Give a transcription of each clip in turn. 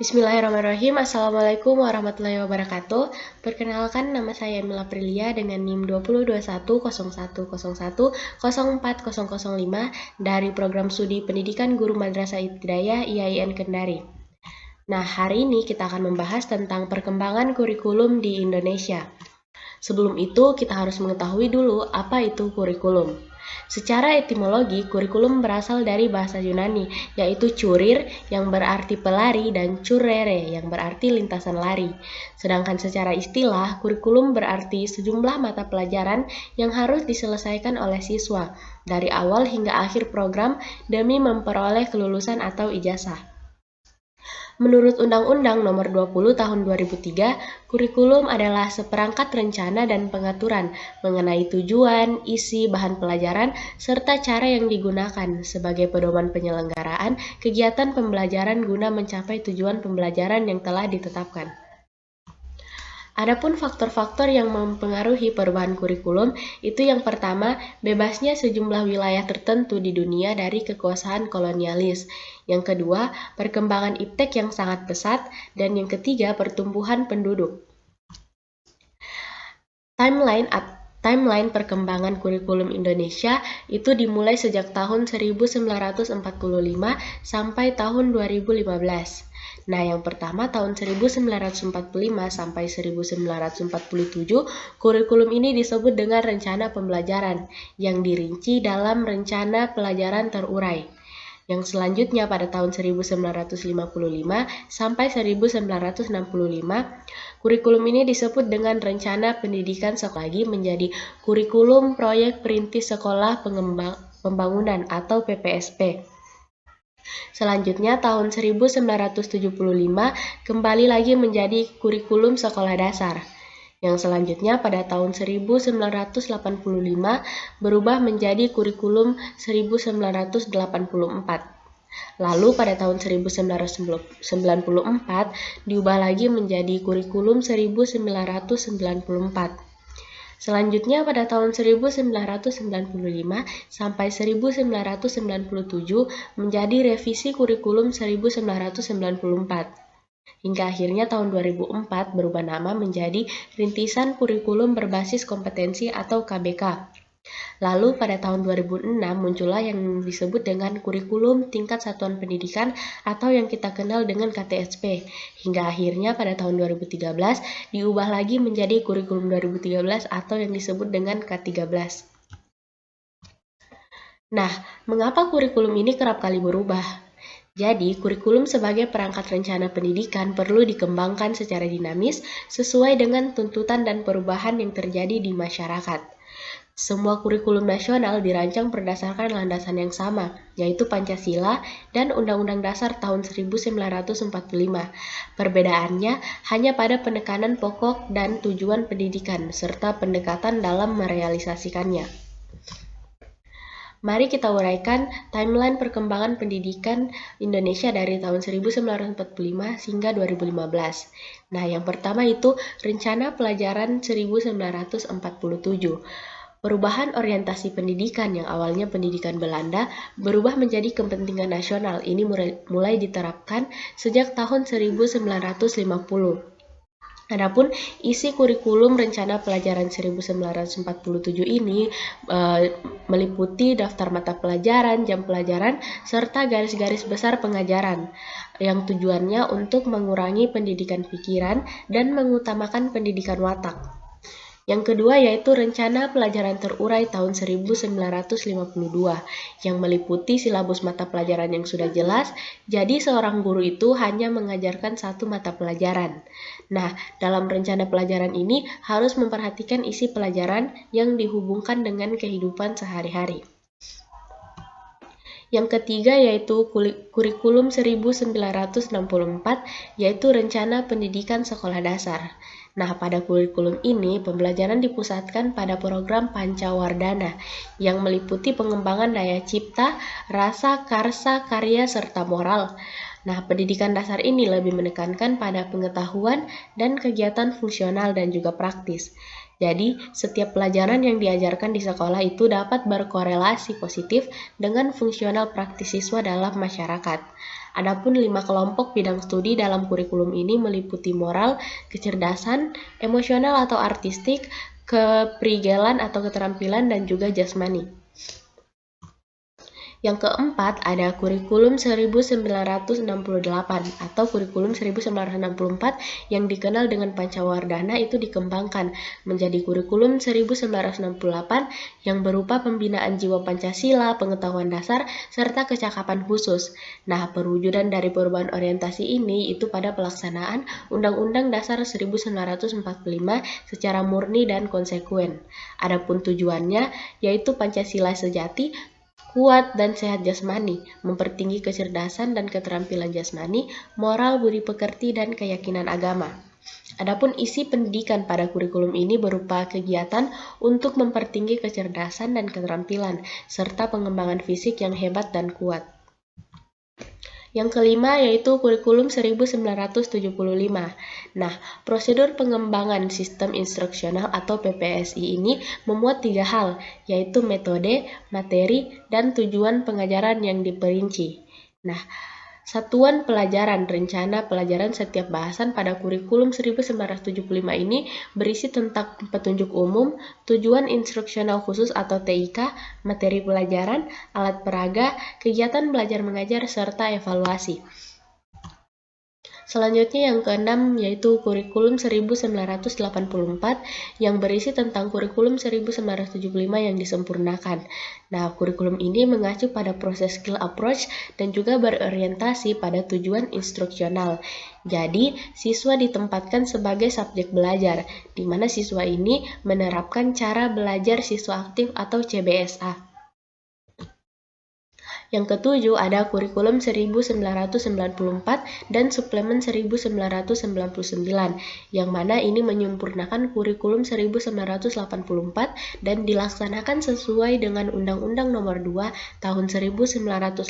Bismillahirrahmanirrahim. Assalamualaikum warahmatullahi wabarakatuh. Perkenalkan, nama saya Mila Prilia dengan NIM 202101010405 dari Program Studi Pendidikan Guru Madrasah Ibtidaiyah IAIN Kendari. Nah, hari ini kita akan membahas tentang perkembangan kurikulum di Indonesia. Sebelum itu, kita harus mengetahui dulu apa itu kurikulum. Secara etimologi, kurikulum berasal dari bahasa Yunani, yaitu curir yang berarti pelari dan curere yang berarti lintasan lari. Sedangkan secara istilah, kurikulum berarti sejumlah mata pelajaran yang harus diselesaikan oleh siswa dari awal hingga akhir program demi memperoleh kelulusan atau ijazah. Menurut Undang-Undang Nomor 20 Tahun 2003, kurikulum adalah seperangkat rencana dan pengaturan mengenai tujuan, isi, bahan pelajaran, serta cara yang digunakan sebagai pedoman penyelenggaraan kegiatan pembelajaran guna mencapai tujuan pembelajaran yang telah ditetapkan. Adapun faktor-faktor yang mempengaruhi perubahan kurikulum itu yang pertama, bebasnya sejumlah wilayah tertentu di dunia dari kekuasaan kolonialis. Yang kedua, perkembangan iptek yang sangat pesat. Dan yang ketiga, pertumbuhan penduduk. Timeline perkembangan kurikulum Indonesia itu dimulai sejak tahun 1945 sampai tahun 2015. Nah, yang pertama tahun 1945 sampai 1947, kurikulum ini disebut dengan rencana pembelajaran yang dirinci dalam rencana pelajaran terurai. Yang selanjutnya pada tahun 1955 sampai 1965, kurikulum ini disebut dengan Rencana Pendidikan Sekolah lagi menjadi Kurikulum Proyek Perintis Sekolah Pembangunan atau PPSP. Selanjutnya tahun 1975 kembali lagi menjadi Kurikulum Sekolah Dasar. Yang selanjutnya pada tahun 1985 berubah menjadi Kurikulum 1984. Lalu pada tahun 1994 diubah lagi menjadi Kurikulum 1994. Selanjutnya pada tahun 1995 sampai 1997 menjadi Revisi Kurikulum 1994. Hingga akhirnya tahun 2004 berubah nama menjadi Rintisan Kurikulum Berbasis Kompetensi atau KBK. Lalu pada tahun 2006 muncullah yang disebut dengan Kurikulum Tingkat Satuan Pendidikan atau yang kita kenal dengan KTSP. Hingga akhirnya pada tahun 2013 diubah lagi menjadi Kurikulum 2013 atau yang disebut dengan K13. Nah, mengapa kurikulum ini kerap kali berubah? Jadi, kurikulum sebagai perangkat rencana pendidikan perlu dikembangkan secara dinamis sesuai dengan tuntutan dan perubahan yang terjadi di masyarakat. Semua kurikulum nasional dirancang berdasarkan landasan yang sama, yaitu Pancasila dan Undang-Undang Dasar tahun 1945. Perbedaannya hanya pada penekanan pokok dan tujuan pendidikan, serta pendekatan dalam merealisasikannya. Mari kita uraikan timeline perkembangan pendidikan Indonesia dari tahun 1945 hingga 2015. Nah, yang pertama itu Rencana Pelajaran 1947. Perubahan orientasi pendidikan yang awalnya pendidikan Belanda berubah menjadi kepentingan nasional. Ini mulai diterapkan sejak tahun 1950. Adapun isi kurikulum Rencana Pelajaran 1947 ini meliputi daftar mata pelajaran, jam pelajaran, serta garis-garis besar pengajaran yang tujuannya untuk mengurangi pendidikan pikiran dan mengutamakan pendidikan watak. Yang kedua yaitu Rencana Pelajaran Terurai tahun 1952 yang meliputi silabus mata pelajaran yang sudah jelas, jadi seorang guru itu hanya mengajarkan satu mata pelajaran. Nah, dalam rencana pelajaran ini harus memperhatikan isi pelajaran yang dihubungkan dengan kehidupan sehari-hari. Yang ketiga yaitu Kurikulum 1964 yaitu Rencana Pendidikan Sekolah Dasar. Nah, pada kurikulum ini pembelajaran dipusatkan pada program Pancawardhana yang meliputi pengembangan daya cipta, rasa, karsa, karya, serta moral. Nah, pendidikan dasar ini lebih menekankan pada pengetahuan dan kegiatan fungsional dan juga praktis. Jadi, setiap pelajaran yang diajarkan di sekolah itu dapat berkorelasi positif dengan fungsional praktis siswa dalam masyarakat. Adapun 5 kelompok bidang studi dalam kurikulum ini meliputi moral, kecerdasan, emosional atau artistik, keprigelan atau keterampilan, dan juga jasmani. Yang keempat, ada kurikulum 1968 atau kurikulum 1964 yang dikenal dengan Pancawardhana itu dikembangkan menjadi kurikulum 1968 yang berupa pembinaan jiwa Pancasila, pengetahuan dasar, serta kecakapan khusus. Nah, perwujudan dari perubahan orientasi ini itu pada pelaksanaan Undang-Undang Dasar 1945 secara murni dan konsekuen. Adapun tujuannya yaitu Pancasila sejati, kuat dan sehat jasmani, mempertinggi kecerdasan dan keterampilan jasmani, moral, budi pekerti, dan keyakinan agama. Adapun isi pendidikan pada kurikulum ini berupa kegiatan untuk mempertinggi kecerdasan dan keterampilan, serta pengembangan fisik yang hebat dan kuat. Yang kelima yaitu kurikulum 1975. Nah, prosedur pengembangan sistem instruksional atau PPSI ini memuat 3 hal, yaitu metode, materi, dan tujuan pengajaran yang diperinci. Nah, satuan pelajaran, rencana pelajaran setiap bahasan pada kurikulum 1975 ini berisi tentang petunjuk umum, tujuan instruksional khusus atau TIK, materi pelajaran, alat peraga, kegiatan belajar mengajar, serta evaluasi. Selanjutnya yang keenam yaitu kurikulum 1984 yang berisi tentang kurikulum 1975 yang disempurnakan. Nah, kurikulum ini mengacu pada proses skill approach dan juga berorientasi pada tujuan instruksional. Jadi, siswa ditempatkan sebagai subjek belajar, di mana siswa ini menerapkan cara belajar siswa aktif atau CBSA. Yang ketujuh ada kurikulum 1994 dan suplemen 1999, yang mana ini menyempurnakan kurikulum 1984 dan dilaksanakan sesuai dengan Undang-Undang Nomor 2 Tahun 1989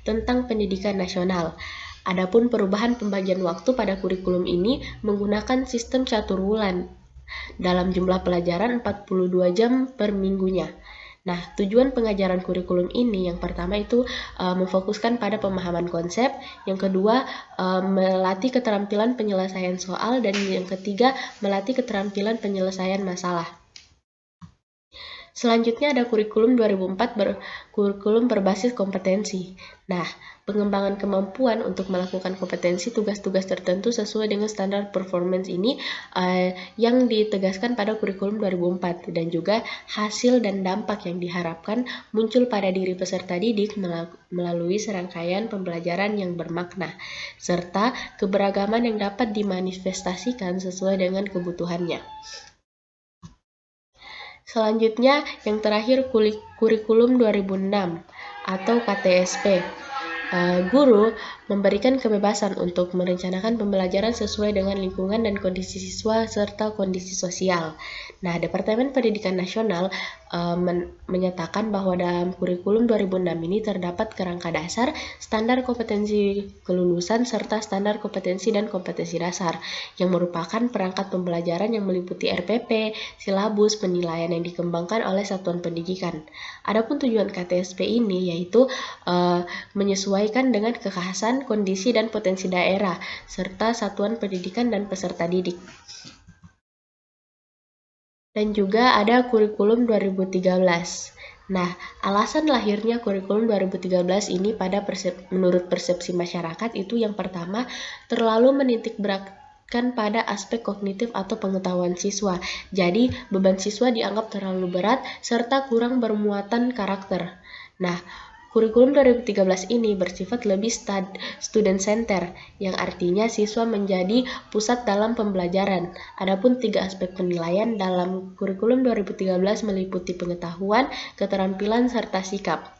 tentang Pendidikan Nasional. Adapun perubahan pembagian waktu pada kurikulum ini menggunakan sistem caturwulan dalam jumlah pelajaran 42 jam per minggunya. Nah, tujuan pengajaran kurikulum ini yang pertama itu memfokuskan pada pemahaman konsep, yang kedua melatih keterampilan penyelesaian soal, dan yang ketiga melatih keterampilan penyelesaian masalah. Selanjutnya ada kurikulum 2004 kurikulum berbasis kompetensi. Nah, pengembangan kemampuan untuk melakukan kompetensi tugas-tugas tertentu sesuai dengan standar performance ini yang ditegaskan pada kurikulum 2004 dan juga hasil dan dampak yang diharapkan muncul pada diri peserta didik melalui serangkaian pembelajaran yang bermakna serta keberagaman yang dapat dimanifestasikan sesuai dengan kebutuhannya. Selanjutnya, yang terakhir kurikulum 2006 atau KTSP. Guru memberikan kebebasan untuk merencanakan pembelajaran sesuai dengan lingkungan dan kondisi siswa serta kondisi sosial. Nah, Departemen Pendidikan Nasional menyatakan bahwa dalam kurikulum 2006 ini terdapat kerangka dasar, standar kompetensi kelulusan, serta standar kompetensi dan kompetensi dasar, yang merupakan perangkat pembelajaran yang meliputi RPP, silabus, penilaian yang dikembangkan oleh satuan pendidikan. Adapun tujuan KTSP ini yaitu menyesuaikan dengan kekhasan, kondisi, dan potensi daerah, serta satuan pendidikan dan peserta didik. Dan juga ada kurikulum 2013. Nah, alasan lahirnya kurikulum 2013 ini menurut persepsi masyarakat itu yang pertama, terlalu menitik beratkan pada aspek kognitif atau pengetahuan siswa. Jadi, beban siswa dianggap terlalu berat serta kurang bermuatan karakter. Nah, kurikulum 2013 ini bersifat lebih student center, yang artinya siswa menjadi pusat dalam pembelajaran. Adapun 3 aspek penilaian dalam kurikulum 2013 meliputi pengetahuan, keterampilan, serta sikap.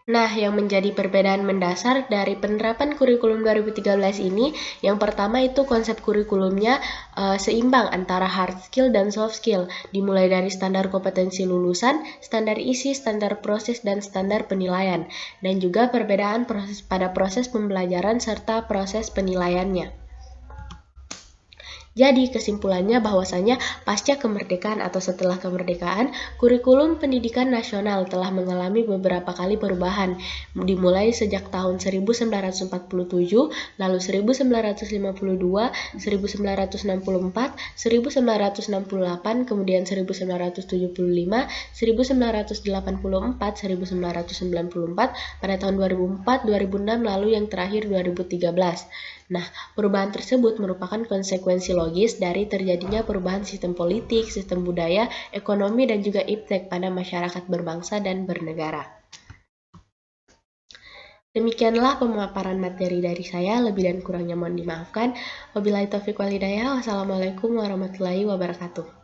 Nah, yang menjadi perbedaan mendasar dari penerapan kurikulum 2013 ini, yang pertama itu konsep kurikulumnya seimbang antara hard skill dan soft skill, dimulai dari standar kompetensi lulusan, standar isi, standar proses, dan standar penilaian, dan juga perbedaan pada proses pembelajaran serta proses penilaiannya. Jadi kesimpulannya bahwasanya pasca kemerdekaan atau setelah kemerdekaan, kurikulum pendidikan nasional telah mengalami beberapa kali perubahan, dimulai sejak tahun 1947, lalu 1952, 1964, 1968, kemudian 1975, 1984, 1994, pada tahun 2004, 2006, lalu yang terakhir 2013. Nah, perubahan tersebut merupakan konsekuensi logis dari terjadinya perubahan sistem politik, sistem budaya, ekonomi, dan juga iptek pada masyarakat berbangsa dan bernegara. Demikianlah pemaparan materi dari saya, lebih dan kurangnya mohon dimaafkan. Wabillahi taufiq wal hidayah. Wassalamualaikum warahmatullahi wabarakatuh.